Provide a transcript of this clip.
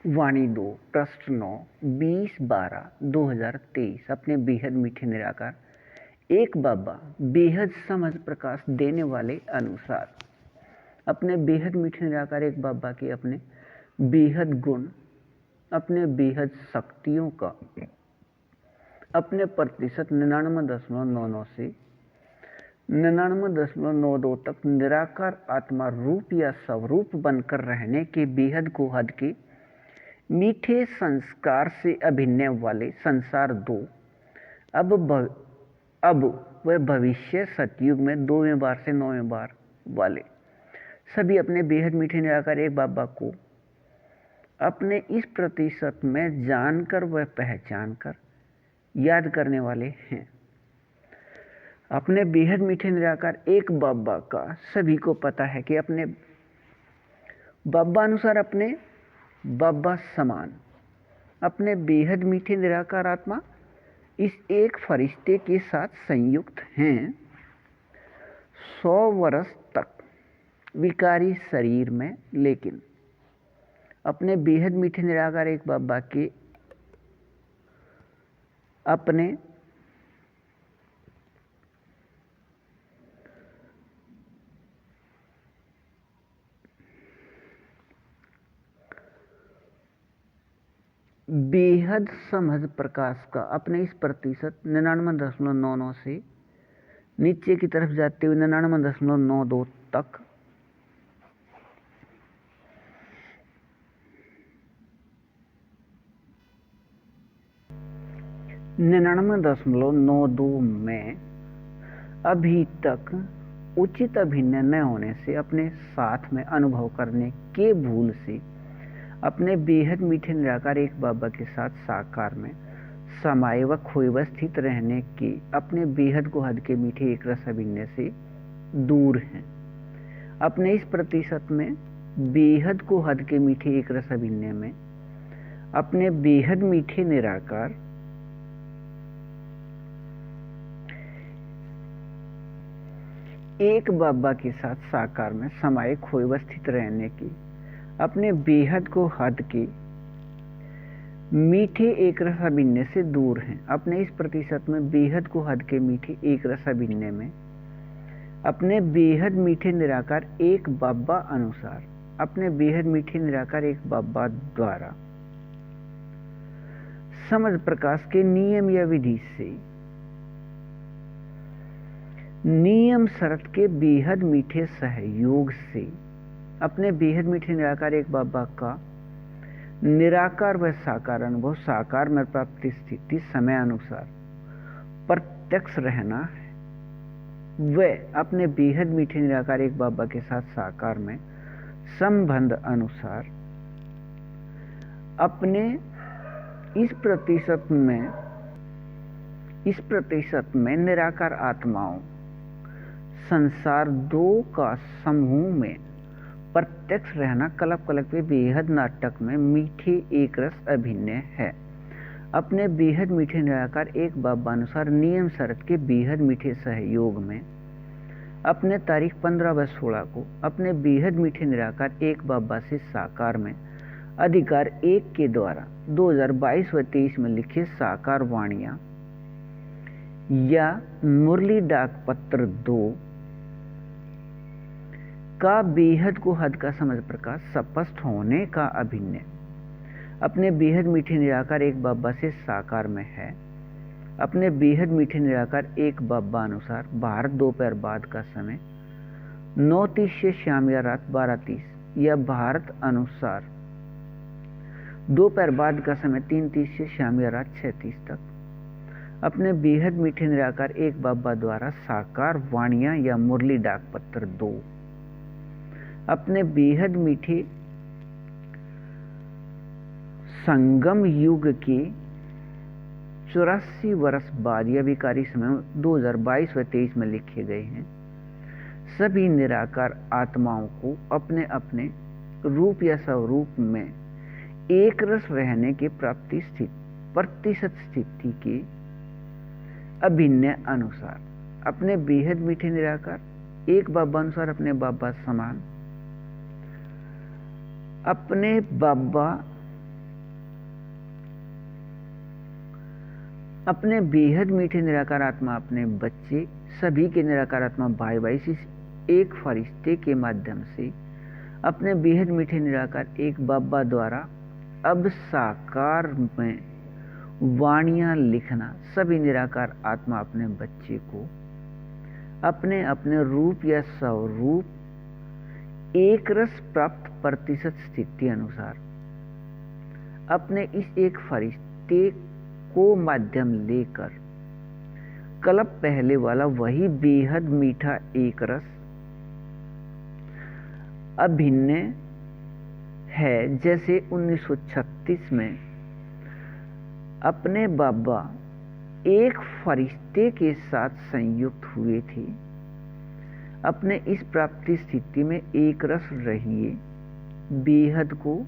वाणी 2 पृष्ठ 9 20/12/2023 अपने बेहद मीठे निराकार एक बाबा बेहद समझ प्रकाश देने वाले अनुसार अपने बेहद मीठे निराकार एक बाबा के अपने बेहद गुण अपने बेहद शक्तियों का अपने प्रतिशत 99.99 से 99.92 तक निराकार आत्मा रूप या स्वरूप बनकर रहने के बेहद को हद के मीठे संस्कार से अभिनय वाले संसार दो अब वह भविष्य सतयुग में 2वें बार से 9वें बार वाले सभी अपने बेहद मीठे निराकार एक बाबा को अपने इस प्रतिशत में जानकर व पहचान कर याद करने वाले हैं। अपने बेहद मीठे निराकार एक बाबा का सभी को पता है कि अपने बाबा अनुसार अपने बाबा समान अपने बेहद मीठे निराकार आत्मा इस एक फरिश्ते के साथ संयुक्त हैं। 100 वर्ष तक विकारी शरीर में, लेकिन अपने बेहद मीठे निराकार एक बाबा के अपने बेहद समझ प्रकाश का अपने इस प्रतिशत 99.99 से नीचे की तरफ जाते हुए 99.92 तक में अभी तक उचित अभिनय न होने से अपने साथ में अनुभव करने के भूल से अपने बेहद मीठे निराकार एक बाबा के साथ साकार में समाये व खोए व स्थित रहने के अपने बेहद को हद के मीठे एक रस अभिनय से दूर हैं। अपने इस प्रतिशत में बेहद को हद के मीठे एक रस अभिनय में अपने बेहद मीठे निराकार एक बाबा के साथ साकार में समाये खोए व स्थित रहने की अपने बेहद को हद के मीठे एक रस अभिनय से दूर हैं। अपने इस प्रतिशत में बेहद को हद के मीठे एक रस अभिनय में अपने बेहद मीठे निराकार एक बाबा अनुसार अपने बेहद मीठे निराकार एक बाबा द्वारा समझ प्रकाश के नियम या विधि से नियम शर्त के बेहद मीठे सहयोग से अपने बेहद मीठे निराकार एक बाबा का निराकार व साकार अनुभव साकार में प्राप्ति स्थिति समय अनुसार प्रत्यक्ष रहना है। व अपने बेहद मीठे निराकार एक बाबा के साथ साकार में संबंध अनुसार अपने इस प्रतिशत में निराकार आत्माओं संसार दो का समूह में प्रत्यक्ष रहना कल्प के बेहद नाटक में मीठे एक रस अभिनय है। अपने बेहद मीठे निराकार एक बाबा अनुसार नियम शर्त के बेहद मीठे सहयोग में अपने तारीख 15 व 16 को अपने बेहद मीठे निराकार एक बाबा से साकार में अधिकार एक के द्वारा 2022 व 23 में लिखे साकार वाणियां या मुरली डाक पत्र 2 का बेहद को हद का समझ प्रकाश स्पष्ट होने का अभिनय अपने बेहद मीठे निराकार एक बाबा से साकार में है। अपने बेहद मीठे निराकार एक बाबा अनुसार भारत दोपहर बाद का समय 9:30 से शाम या रात 12:30 या भारत अनुसार दोपहर बाद का समय 3:30 से शाम या रात 6:30 तक अपने बेहद मीठे निराकार एक बाबा द्वारा साकार वाणियां या मुरली डाक पत्र 2 अपने बेहद मीठे संगम युग के 84 वर्ष बाद या विकारी समय 2022 व 23 में लिखे गए हैं। सभी निराकार आत्माओं को अपने अपने रूप या स्वरूप में एक रस रहने के प्राप्ति प्रतिशत स्थिति के अभिनय अनुसार अपने बेहद मीठे निराकार एक बाबा अनुसार अपने बाबा समान अपने बाबा अपने बेहद मीठे निराकार आत्मा अपने बच्चे सभी के निराकार आत्मा भाई भाई से एक फरिश्ते के माध्यम से अपने बेहद मीठे निराकार एक बाबा द्वारा अब साकार में वाणियां लिखना, सभी निराकार आत्मा अपने बच्चे को अपने अपने रूप या स्वरूप एक रस प्राप्त प्रतिशत स्थिति अनुसार अपने इस एक फरिश्ते को माध्यम लेकर कल्प पहले वाला वही बेहद मीठा एक रस अभिन्न है। जैसे 1936 में अपने बाबा एक फरिश्ते के साथ संयुक्त हुए थे, अपने इस प्राप्ति स्थिति में एक रस रहिए बेहद को